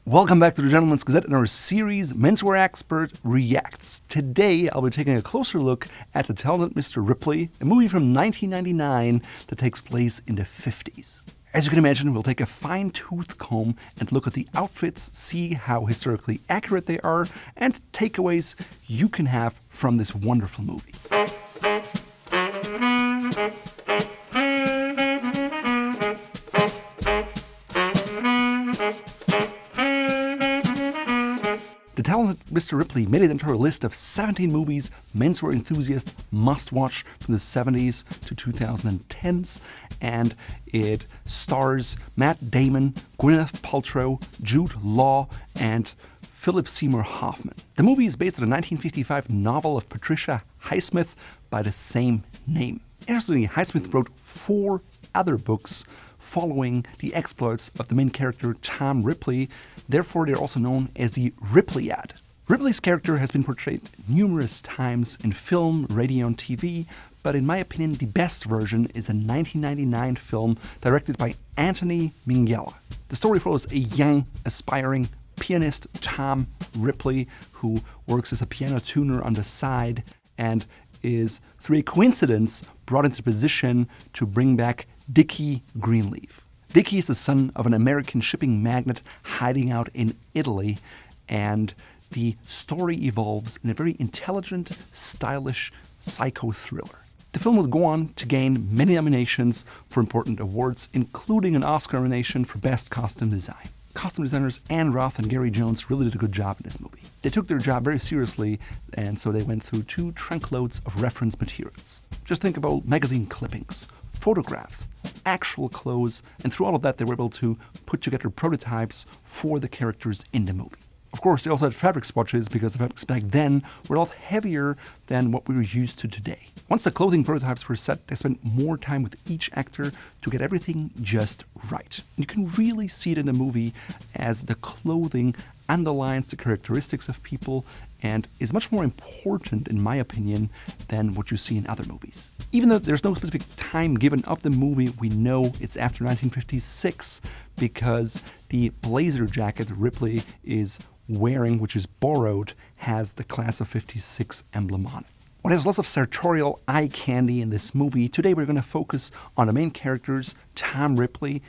Welcome back to the Gentleman's Gazette in our series, Menswear Expert Reacts. Today, I'll be taking a closer look at The Talented Mr. Ripley, a movie from 1999 that takes place in the 50s. As you can imagine, we'll take a fine-tooth comb and look at the outfits, see how historically accurate they are, and takeaways you can have from this wonderful movie. The Talented Mr. Ripley made it into our list of 17 movies menswear enthusiasts must watch from the 70s to 2010s, and it stars Matt Damon, Gwyneth Paltrow, Jude Law, and Philip Seymour Hoffman. The movie is based on a 1955 novel of Patricia Highsmith by the same name. Interestingly, Highsmith wrote 4 other books following the exploits of the main character Tom Ripley. Therefore, they're also known as the Ripliad. Ripley's character has been portrayed numerous times in film, radio, and TV, but in my opinion, the best version is the 1999 film directed by Anthony Minghella. The story follows a young, aspiring pianist, Tom Ripley, who works as a piano tuner on the side and is, through a coincidence, brought into position to bring back Dickie Greenleaf. Dickie is the son of an American shipping magnate hiding out in Italy, and the story evolves in a very intelligent, stylish psycho thriller. The film would go on to gain many nominations for important awards, including an Oscar nomination for Best Costume Design. Costume designers Anne Roth and Gary Jones really did a good job in this movie. They took their job very seriously, and so they went through 2 trunkloads of reference materials. Just think about magazine clippings, photographs, actual clothes, and through all of that they were able to put together prototypes for the characters in the movie. Of course, they also had fabric swatches because the fabrics back then were a lot heavier than what we were used to today. Once the clothing prototypes were set, they spent more time with each actor to get everything just right. And you can really see it in the movie as the clothing underlines the characteristics of people and is much more important, in my opinion, than what you see in other movies. Even though there's no specific time given of the movie, we know it's after 1956 because the blazer jacket Ripley is wearing, which is borrowed, has the Class of '56 emblem on it. While there's lots of sartorial eye candy in this movie, today we're going to focus on the main characters, Tom Ripley,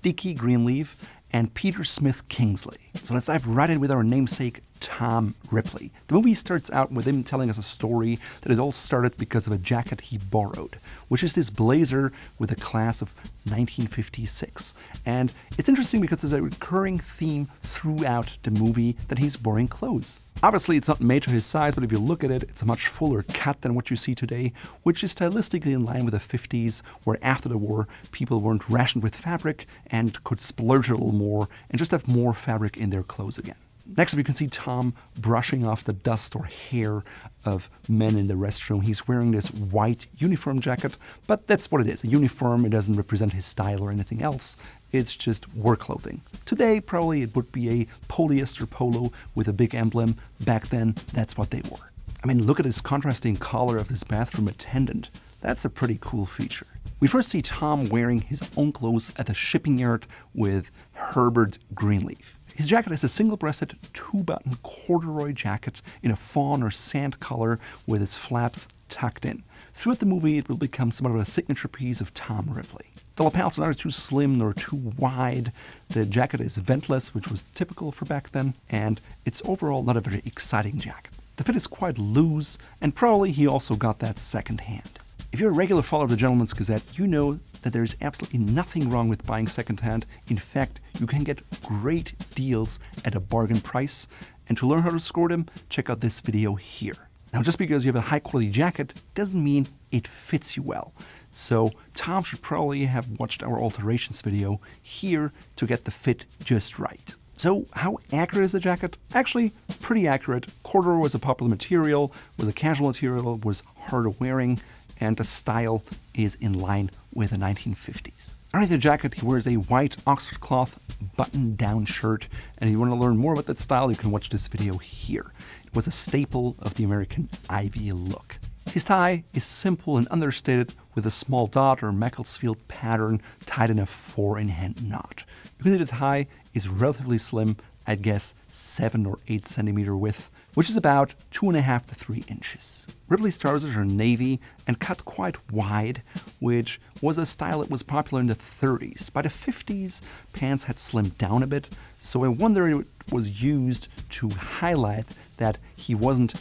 Dickie Greenleaf, and Peter Smith-Kingsley. So let's dive right in with our namesake, Tom Ripley. The movie starts out with him telling us a story that it all started because of a jacket he borrowed, which is this blazer with a Class of 1956. And it's interesting because there's a recurring theme throughout the movie that he's borrowing clothes. Obviously, it's not made to his size, but if you look at it, it's a much fuller cut than what you see today, which is stylistically in line with the 50s, where after the war, people weren't rationed with fabric and could splurge a little more and just have more fabric in their clothes again. Next up, you can see Tom brushing off the dust or hair of men in the restroom. He's wearing this white uniform jacket, but that's what it is, a uniform. It doesn't represent his style or anything else. It's just work clothing. Today, probably it would be a polyester polo with a big emblem. Back then, that's what they wore. I mean, look at this contrasting collar of this bathroom attendant. That's a pretty cool feature. We first see Tom wearing his own clothes at the shipping yard with Herbert Greenleaf. His jacket is a single-breasted, 2-button corduroy jacket in a fawn or sand color with its flaps tucked in. Throughout the movie, it will become somewhat of a signature piece of Tom Ripley. The lapels are neither too slim nor too wide. The jacket is ventless, which was typical for back then, and it's overall not a very exciting jacket. The fit is quite loose, and probably he also got that second-hand. If you're a regular follower of the Gentleman's Gazette, you know that there is absolutely nothing wrong with buying secondhand. In fact, you can get great deals at a bargain price. And to learn how to score them, check out this video here. Now, just because you have a high-quality jacket doesn't mean it fits you well. So Tom should probably have watched our alterations video here to get the fit just right. So how accurate is the jacket? Actually, pretty accurate. Corduroy was a popular material, was a casual material, was harder wearing, and the style is in line with the 1950s. Underneath the jacket, he wears a white Oxford cloth button-down shirt, and if you want to learn more about that style, you can watch this video here. It was a staple of the American Ivy look. His tie is simple and understated with a small dot or Macclesfield pattern tied in a 4-in-hand knot. You can see the tie is relatively slim, I'd guess 7 or 8 centimeter width, which is about 2.5 to 3 inches. Ripley's trousers are navy and cut quite wide, which was a style that was popular in the 30s. By the 50s, pants had slimmed down a bit, so I wonder if it was used to highlight that he wasn't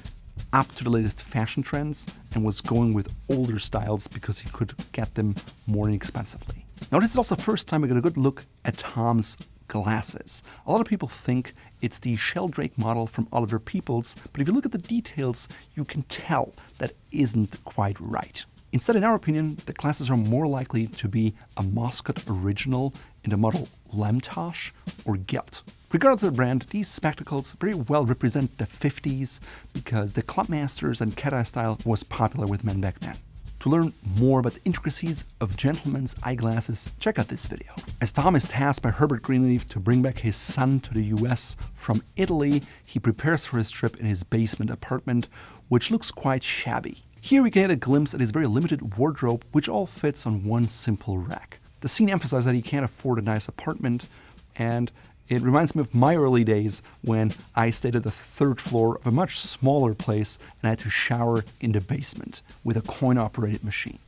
up to the latest fashion trends and was going with older styles because he could get them more inexpensively. Now, this is also the first time we got a good look at Tom's glasses. A lot of people think it's the Sheldrake model from Oliver Peoples, but if you look at the details, you can tell that isn't quite right. Instead, in our opinion, the glasses are more likely to be a Moscot original in the model Lamtosh or Gelt. Regardless of the brand, these spectacles very well represent the 50s because the Clubmasters and cat-eye style was popular with men back then. To learn more about the intricacies of gentlemen's eyeglasses, check out this video. As Tom is tasked by Herbert Greenleaf to bring back his son to the US from Italy, he prepares for his trip in his basement apartment, which looks quite shabby. Here we get a glimpse at his very limited wardrobe, which all fits on one simple rack. The scene emphasizes that he can't afford a nice apartment, and it reminds me of my early days when I stayed at the 3rd floor of a much smaller place and I had to shower in the basement with a coin-operated machine.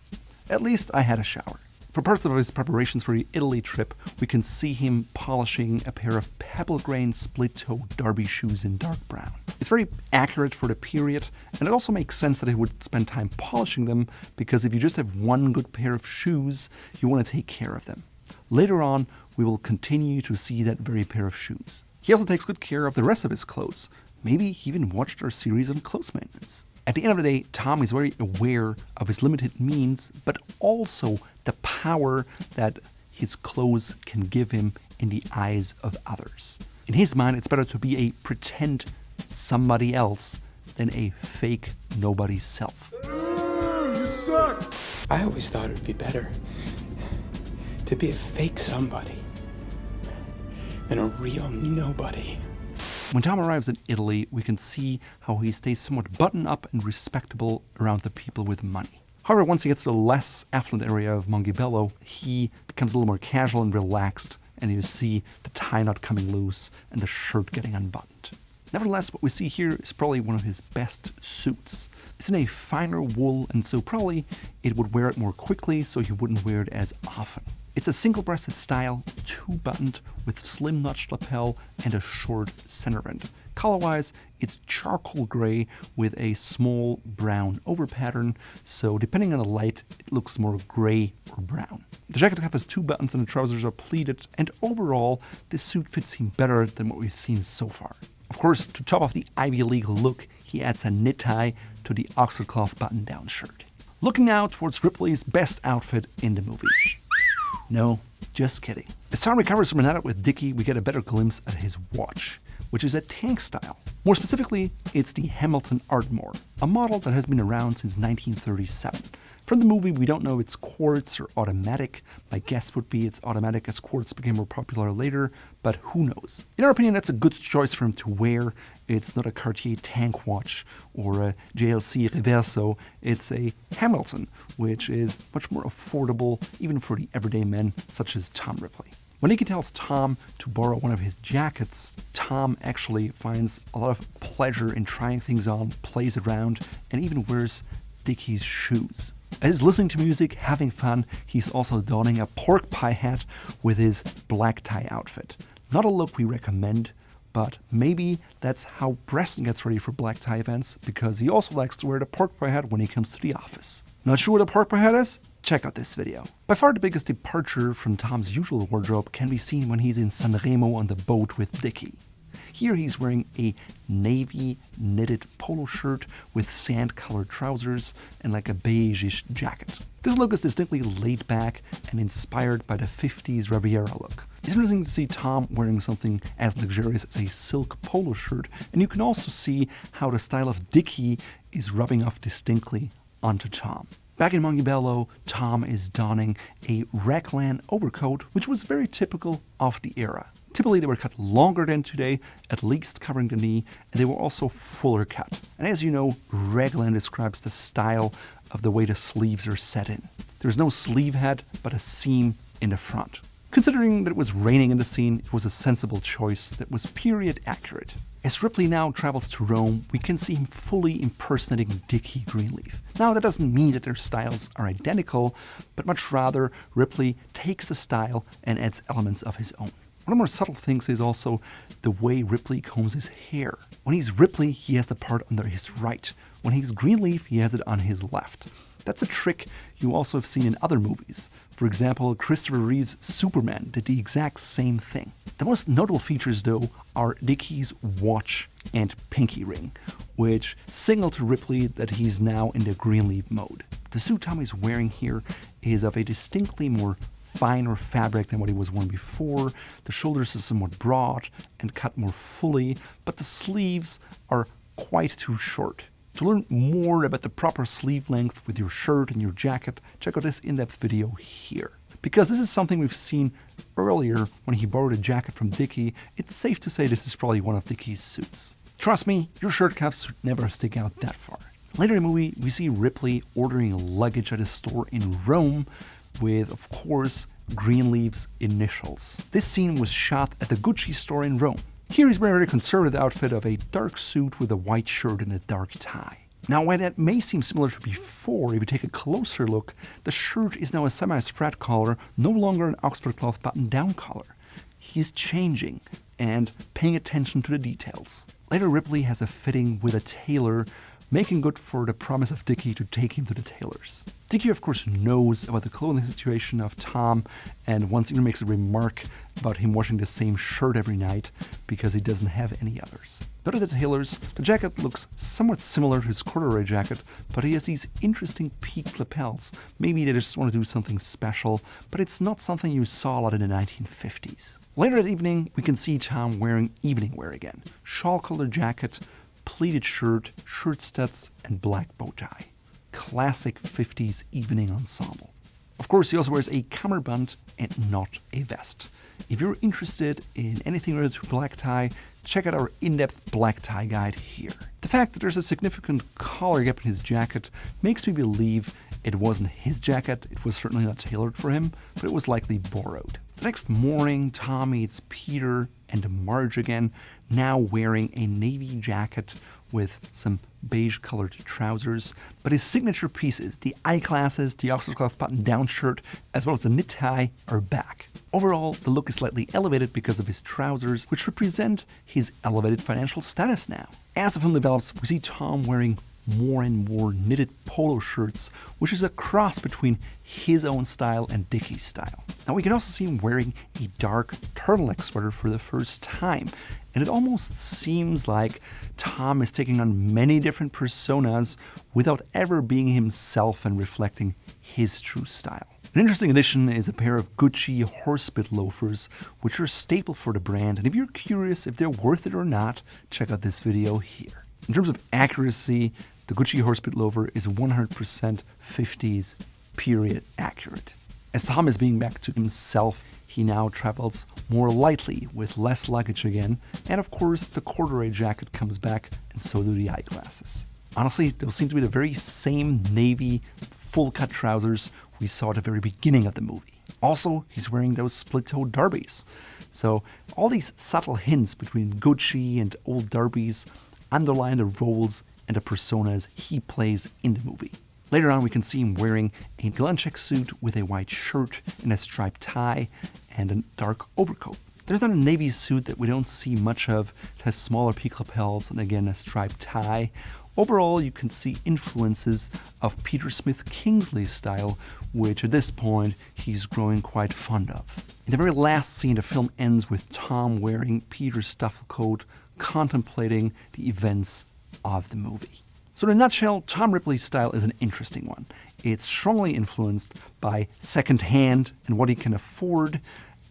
At least I had a shower. For parts of his preparations for the Italy trip, we can see him polishing a pair of Pebble-grain split-toe derby shoes in dark brown. It's very accurate for the period, and it also makes sense that he would spend time polishing them because if you just have one good pair of shoes, you want to take care of them. Later on, we will continue to see that very pair of shoes. He also takes good care of the rest of his clothes. Maybe he even watched our series on clothes maintenance. At the end of the day, Tom is very aware of his limited means, but also the power that his clothes can give him in the eyes of others. In his mind, it's better to be a pretend somebody else than a fake nobody self. You suck! I always thought it would be better to be a fake somebody than a real nobody. When Tom arrives in Italy, we can see how he stays somewhat buttoned up and respectable around the people with money. However, once he gets to the less affluent area of Montebello, he becomes a little more casual and relaxed, and you see the tie knot coming loose and the shirt getting unbuttoned. Nevertheless, what we see here is probably one of his best suits. It's in a finer wool, and so probably it would wear it more quickly, so he wouldn't wear it as often. It's a single-breasted style, 2-buttoned, with slim notched lapel and a short center end. Color-wise, it's charcoal gray with a small brown over pattern, so depending on the light, it looks more gray or brown. The jacket has 2 buttons and the trousers are pleated, and overall, this suit fits him better than what we've seen so far. Of course, to top off the Ivy League look, he adds a knit tie to the Oxford cloth button-down shirt. Looking out towards Ripley's best outfit in the movie. No, just kidding. As Tom recovers from a night out with Dickie, we get a better glimpse at his watch, which is a tank style. More specifically, it's the Hamilton Ardmore, a model that has been around since 1937. From the movie, we don't know if it's quartz or automatic. My guess would be it's automatic as quartz became more popular later, but who knows? In our opinion, that's a good choice for him to wear. It's not a Cartier tank watch or a JLC Reverso. It's a Hamilton, which is much more affordable even for the everyday men such as Tom Ripley. When Nicky tells Tom to borrow one of his jackets, Tom actually finds a lot of pleasure in trying things on, plays around, and even wears Dickie's shoes. As he's listening to music, having fun, he's also donning a pork pie hat with his black tie outfit. Not a look we recommend, but maybe that's how Preston gets ready for black tie events, because he also likes to wear the pork pie hat when he comes to the office. Not sure what a pork pie hat is? Check out this video. By far the biggest departure from Tom's usual wardrobe can be seen when he's in San Remo on the boat with Dickie. Here he's wearing a navy knitted polo shirt with sand-colored trousers and like a beige-ish jacket. This look is distinctly laid back and inspired by the 50s Riviera look. It's interesting to see Tom wearing something as luxurious as a silk polo shirt, and you can also see how the style of Dickie is rubbing off distinctly onto Tom. Back in Montebello, Tom is donning a Raglan overcoat, which was very typical of the era. Typically, they were cut longer than today, at least covering the knee, and they were also fuller cut. And as you know, Raglan describes the style of the way the sleeves are set in. There's no sleeve head, but a seam in the front. Considering that it was raining in the scene, it was a sensible choice that was period accurate. As Ripley now travels to Rome, we can see him fully impersonating Dickie Greenleaf. Now, that doesn't mean that their styles are identical, but much rather Ripley takes the style and adds elements of his own. One of the more subtle things is also the way Ripley combs his hair. When he's Ripley, he has the part under his right. When he's Greenleaf, he has it on his left. That's a trick you also have seen in other movies. For example, Christopher Reeve's Superman did the exact same thing. The most notable features, though, are Dickie's watch and pinky ring, which signal to Ripley that he's now in the Greenleaf mode. The suit Tom is wearing here is of a distinctly more finer fabric than what he was wearing before. The shoulders are somewhat broad and cut more fully, but the sleeves are quite too short. To learn more about the proper sleeve length with your shirt and your jacket, check out this in-depth video here. Because this is something we've seen earlier when he borrowed a jacket from Dickie, it's safe to say this is probably one of Dickie's suits. Trust me, your shirt cuffs should never stick out that far. Later in the movie, we see Ripley ordering luggage at a store in Rome with, of course, Greenleaf's initials. This scene was shot at the Gucci store in Rome. Here he's wearing a conservative outfit of a dark suit with a white shirt and a dark tie. Now, while that may seem similar to before, if you take a closer look, the shirt is now a semi-spread collar, no longer an Oxford cloth button-down collar. He's changing and paying attention to the details. Later, Ripley has a fitting with a tailor, making good for the promise of Dickie to take him to the tailor's. Dickie, of course, knows about the clothing situation of Tom, and once even makes a remark about him washing the same shirt every night because he doesn't have any others. Not at the tailor's, the jacket looks somewhat similar to his corduroy jacket, but he has these interesting peaked lapels. Maybe they just want to do something special, but it's not something you saw a lot in the 1950s. Later that evening, we can see Tom wearing evening wear again. Shawl-colored jacket, pleated shirt, shirt studs, and black bow tie. Classic 50s evening ensemble. Of course, he also wears a cummerbund and not a vest. If you're interested in anything related to black tie, check out our in-depth black tie guide here. The fact that there's a significant collar gap in his jacket makes me believe it wasn't his jacket. It was certainly not tailored for him, but it was likely borrowed. The next morning, Tom meets Peter and Marge again, now wearing a navy jacket with some beige-colored trousers. But his signature pieces, the eyeglasses, the Oster cloth button-down shirt, as well as the knit tie, are back. Overall, the look is slightly elevated because of his trousers, which represent his elevated financial status now. As the film develops, we see Tom wearing more and more knitted polo shirts, which is a cross between his own style and Dickie's style. Now we can also see him wearing a dark turtleneck sweater for the first time, and it almost seems like Tom is taking on many different personas without ever being himself and reflecting his true style. An interesting addition is a pair of Gucci horsebit loafers, which are a staple for the brand, and if you're curious if they're worth it or not, check out this video here. In terms of accuracy, the Gucci horsebit loafer is 100% 50s period accurate. As Tom is being back to himself, he now travels more lightly with less luggage again, and of course the corduroy jacket comes back, and so do the eyeglasses. Honestly, those seem to be the very same navy full-cut trousers we saw at the very beginning of the movie. Also, he's wearing those split-toed derbies. So all these subtle hints between Gucci and old derbies underline the roles and the personas he plays in the movie. Later on, we can see him wearing a Glencheck suit with a white shirt and a striped tie and a dark overcoat. There's not a navy suit that we don't see much of. It has smaller peak lapels and again a striped tie. Overall, you can see influences of Peter Smith-Kingsley's style, which at this point he's growing quite fond of. In the very last scene, the film ends with Tom wearing Peter's duffel coat, contemplating the events of the movie. So in a nutshell, Tom Ripley's style is an interesting one. It's strongly influenced by secondhand and what he can afford,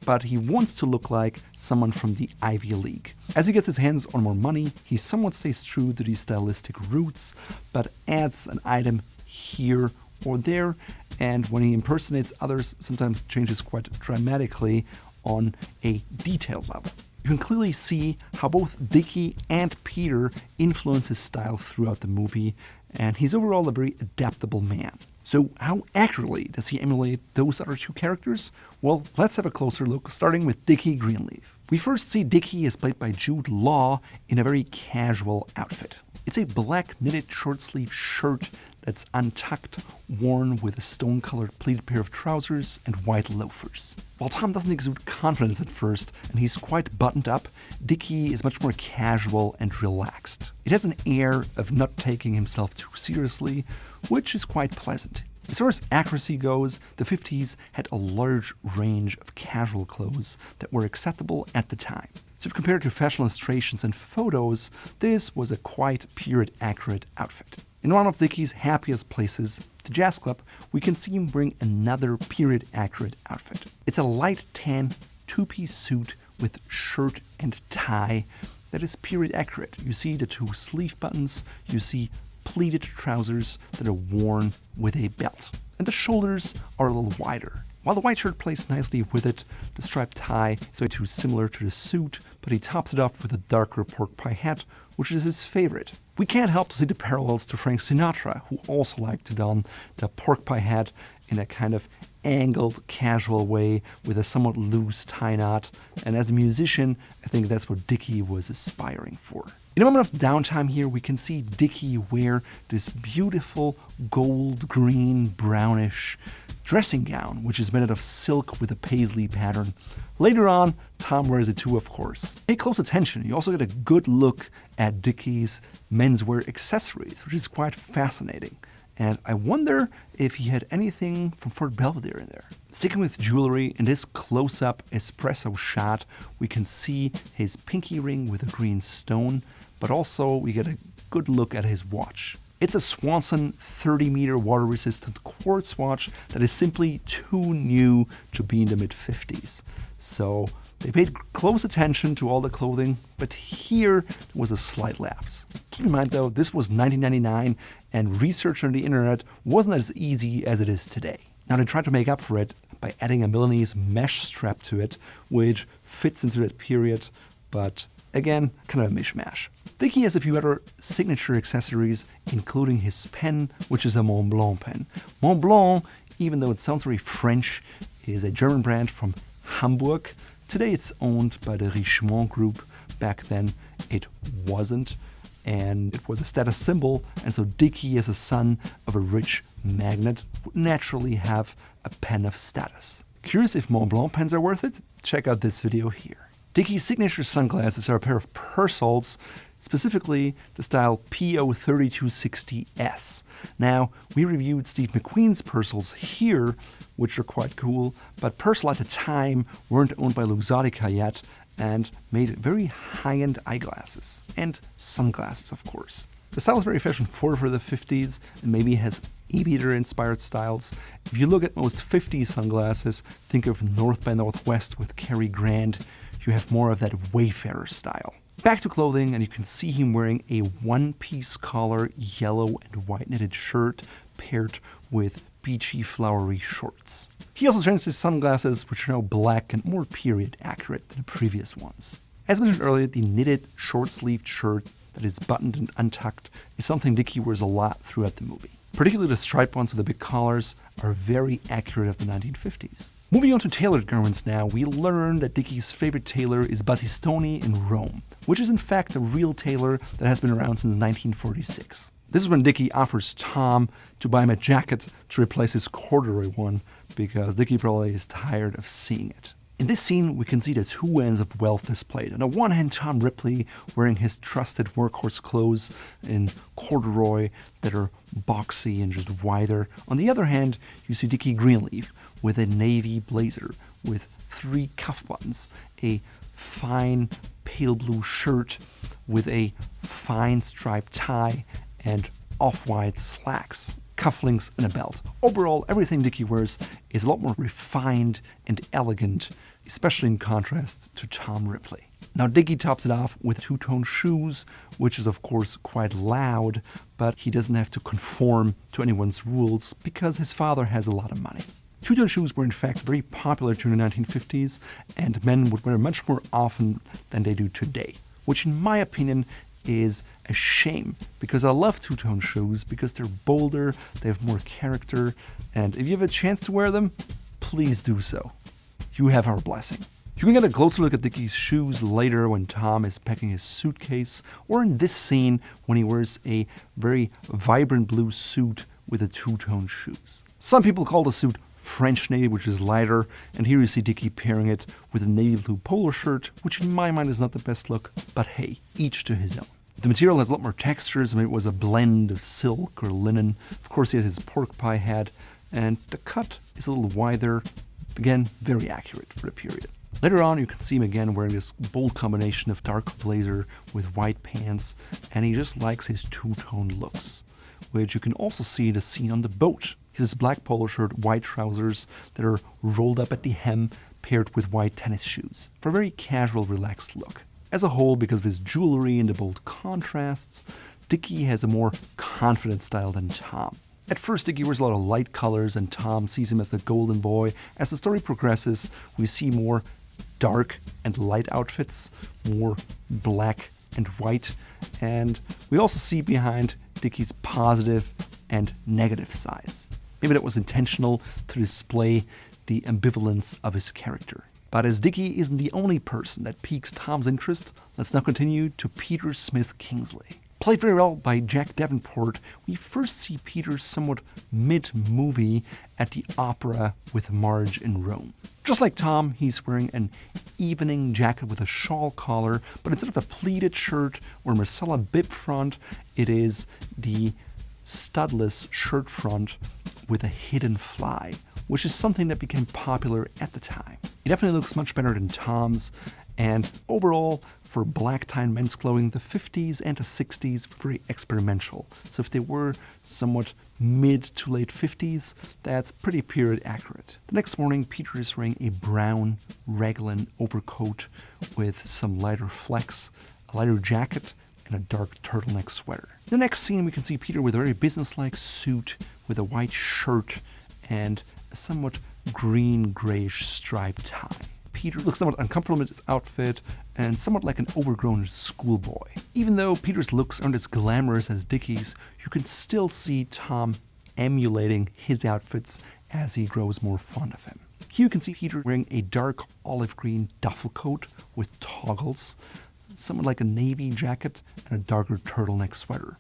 but he wants to look like someone from the Ivy League. As he gets his hands on more money, he somewhat stays true to these stylistic roots, but adds an item here or there, and when he impersonates others, sometimes changes quite dramatically on a detailed level. You can clearly see how both Dickie and Peter influence his style throughout the movie, and he's overall a very adaptable man. So how accurately does he emulate those other two characters? Well, let's have a closer look, starting with Dickie Greenleaf. We first see Dickie as played by Jude Law in a very casual outfit. It's a black knitted short-sleeve shirt that's untucked, worn with a stone-colored pleated pair of trousers and white loafers. While Tom doesn't exude confidence at first, and he's quite buttoned up, Dickie is much more casual and relaxed. It has an air of not taking himself too seriously, which is quite pleasant. As far as accuracy goes, the 50s had a large range of casual clothes that were acceptable at the time. So if compared to fashion illustrations and photos, this was a quite period-accurate outfit. In one of Dickie's happiest places, the Jazz Club, we can see him wearing another period-accurate outfit. It's a light tan two-piece suit with shirt and tie that is period-accurate. You see the two sleeve buttons, you see pleated trousers that are worn with a belt. And the shoulders are a little wider. While the white shirt plays nicely with it, the striped tie is way too similar to the suit, but he tops it off with a darker pork pie hat, which is his favorite. We can't help to see the parallels to Frank Sinatra, who also liked to don the pork pie hat in a kind of angled, casual way with a somewhat loose tie knot. And as a musician, I think that's what Dickie was aspiring for. In a moment of downtime here, we can see Dickie wear this beautiful gold, green, brownish dressing gown, which is made out of silk with a paisley pattern. Later on, Tom wears it too, of course. Pay close attention, you also get a good look at Dickie's menswear accessories, which is quite fascinating. And I wonder if he had anything from Fort Belvedere in there. Sticking with jewelry, in this close-up espresso shot, we can see his pinky ring with a green stone, but also we get a good look at his watch. It's a Swanson 30-meter water-resistant quartz watch that is simply too new to be in the mid-50s. So they paid close attention to all the clothing, but here was a slight lapse. Keep in mind though, this was 1999 and research on the internet wasn't as easy as it is today. Now they tried to make up for it by adding a Milanese mesh strap to it, which fits into that period, but again, kind of a mishmash. Dickie has a few other signature accessories, including his pen, which is a Mont Blanc pen. Mont Blanc, even though it sounds very French, is a German brand from Hamburg. Today it's owned by the Richemont Group. Back then it wasn't, and it was a status symbol, and so Dickie, as a son of a rich magnate, would naturally have a pen of status. Curious if Mont Blanc pens are worth it? Check out this video here. Dickie's signature sunglasses are a pair of Persols, specifically the style PO3260S. Now, we reviewed Steve McQueen's Persols here, which are quite cool, but Persol at the time weren't owned by Luxottica yet and made very high-end eyeglasses, and sunglasses, of course. The style is very fashion forward for the 50s and maybe has aviator-inspired styles. If you look at most 50s sunglasses, think of North by Northwest with Cary Grant. You have more of that Wayfarer style. Back to clothing, and you can see him wearing a one-piece collar, yellow and white knitted shirt paired with beachy flowery shorts. He also changed his sunglasses, which are now black and more period accurate than the previous ones. As mentioned earlier, the knitted short-sleeved shirt that is buttoned and untucked is something Dickie wears a lot throughout the movie. Particularly the striped ones with the big collars are very accurate of the 1950s. Moving on to tailored garments now, we learn that Dickie's favorite tailor is Battistoni in Rome, which is in fact a real tailor that has been around since 1946. This is when Dickie offers Tom to buy him a jacket to replace his corduroy one, because Dickie probably is tired of seeing it. In this scene, we can see the two ends of wealth displayed. On the one hand, Tom Ripley wearing his trusted workhorse clothes in corduroy that are boxy and just wider. On the other hand, you see Dickie Greenleaf with a navy blazer with 3 cuff buttons, a fine pale blue shirt with a fine striped tie, and off-white slacks, cufflinks, and a belt. Overall, everything Dickie wears is a lot more refined and elegant, especially in contrast to Tom Ripley. Now Dickie tops it off with two-tone shoes, which is of course quite loud, but he doesn't have to conform to anyone's rules because his father has a lot of money. Two-tone shoes were in fact very popular during the 1950s, and men would wear much more often than they do today, which in my opinion is a shame, because I love two-tone shoes because they're bolder, they have more character, and if you have a chance to wear them, please do so. You have our blessing. You can get a closer look at Dickie's shoes later when Tom is packing his suitcase, or in this scene when he wears a very vibrant blue suit with the two-tone shoes. Some people call the suit French navy, which is lighter, and here you see Dickie pairing it with a navy blue polo shirt, which in my mind is not the best look, but hey, each to his own. The material has a lot more textures. I mean, it was a blend of silk or linen. Of course, he had his pork pie hat, and the cut is a little wider. Again, very accurate for the period. Later on, you can see him again wearing this bold combination of dark blazer with white pants, and he just likes his two-tone looks, which you can also see in the scene on the boat. He has black polo shirt, white trousers that are rolled up at the hem, paired with white tennis shoes, for a very casual, relaxed look. As a whole, because of his jewelry and the bold contrasts, Dickie has a more confident style than Tom. At first, Dickie wears a lot of light colors, and Tom sees him as the golden boy. As the story progresses, we see more dark and light outfits, more black and white, and we also see behind Dickie's positive and negative sides. Maybe that was intentional to display the ambivalence of his character. But as Dickie isn't the only person that piques Tom's interest, let's now continue to Peter Smith-Kingsley. Played very well by Jack Davenport, we first see Peter somewhat mid-movie at the opera with Marge in Rome. Just like Tom, he's wearing an evening jacket with a shawl collar, but instead of a pleated shirt or Marcella bib front, it is the studless shirt front with a hidden fly, which is something that became popular at the time. It definitely looks much better than Tom's, and overall, for black tie men's clothing, the 50s and the 60s were very experimental. So if they were somewhat mid to late 50s, that's pretty period accurate. The next morning, Peter is wearing a brown Raglan overcoat with some lighter flecks, a lighter jacket, and a dark turtleneck sweater. The next scene, we can see Peter with a very businesslike suit with a white shirt and a somewhat green-grayish striped tie. Peter looks somewhat uncomfortable in his outfit and somewhat like an overgrown schoolboy. Even though Peter's looks aren't as glamorous as Dickie's, you can still see Tom emulating his outfits as he grows more fond of him. Here you can see Peter wearing a dark olive green duffel coat with toggles, somewhat like a navy jacket and a darker turtleneck sweater,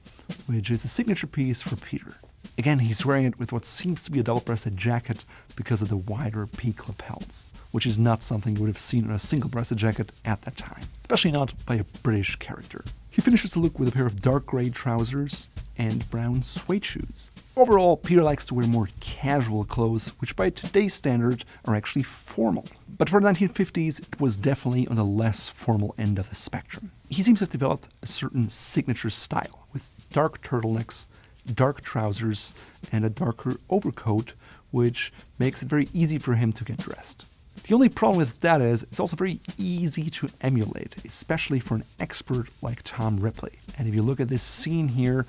which is a signature piece for Peter. Again, he's wearing it with what seems to be a double-breasted jacket because of the wider peak lapels, which is not something you would have seen in a single-breasted jacket at that time, especially not by a British character. He finishes the look with a pair of dark gray trousers and brown suede shoes. Overall, Peter likes to wear more casual clothes, which by today's standard are actually formal. But for the 1950s, it was definitely on the less formal end of the spectrum. He seems to have developed a certain signature style, with dark turtlenecks, dark trousers, and a darker overcoat, which makes it very easy for him to get dressed. The only problem with that is it's also very easy to emulate, especially for an expert like Tom Ripley. And if you look at this scene here,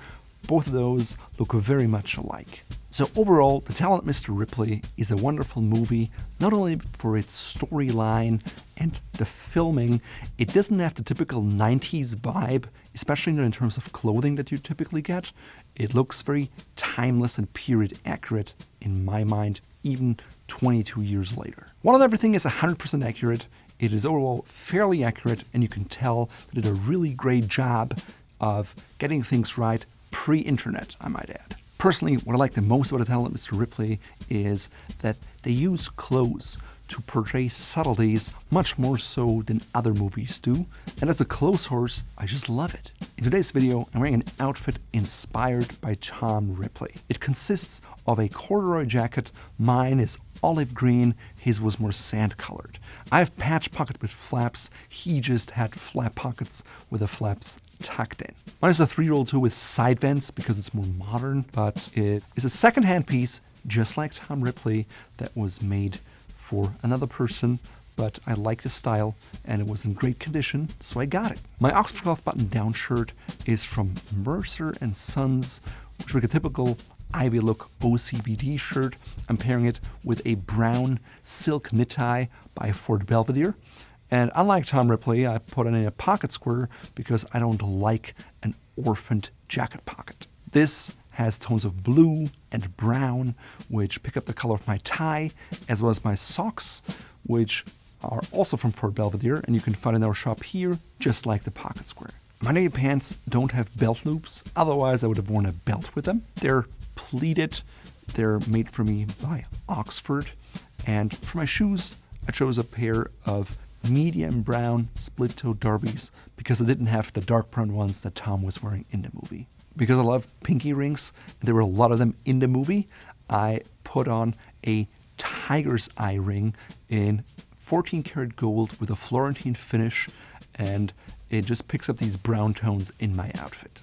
both of those look very much alike. So overall, The Talented Mr. Ripley is a wonderful movie, not only for its storyline and the filming. It doesn't have the typical 90s vibe, especially in terms of clothing that you typically get. It looks very timeless and period accurate in my mind, even 22 years later. While not everything is 100% accurate, it is overall fairly accurate, and you can tell that it did a really great job of getting things right pre-internet, I might add. Personally, what I like the most about The Talented Mr. Ripley is that they use clothes to portray subtleties much more so than other movies do, and as a clothes horse, I just love it. In today's video, I'm wearing an outfit inspired by Tom Ripley. It consists of a corduroy jacket. Mine is olive green, his was more sand colored. I have patch pocket with flaps, he just had flap pockets with the flaps tucked in. Mine is a 3-roll 2 with side vents because it's more modern, but it is a second-hand piece, just like Tom Ripley, that was made for another person, but I like the style and it was in great condition, so I got it. My Oxford cloth button-down shirt is from Mercer & Sons, which is like a typical Ivy Look OCBD shirt. I'm pairing it with a brown silk knit tie by Fort Belvedere, And unlike Tom Ripley, I put in a pocket square because I don't like an orphaned jacket pocket. This has tones of blue and brown, which pick up the color of my tie, as well as my socks, which are also from Fort Belvedere, and you can find in our shop here, just like the pocket square. My navy pants don't have belt loops, otherwise I would have worn a belt with them. They're pleated, they're made for me by Oxford, and for my shoes, I chose a pair of medium brown split-toe derbies because I didn't have the dark brown ones that Tom was wearing in the movie. Because I love pinky rings, and there were a lot of them in the movie, I put on a tiger's eye ring in 14 karat gold with a Florentine finish, and it just picks up these brown tones in my outfit.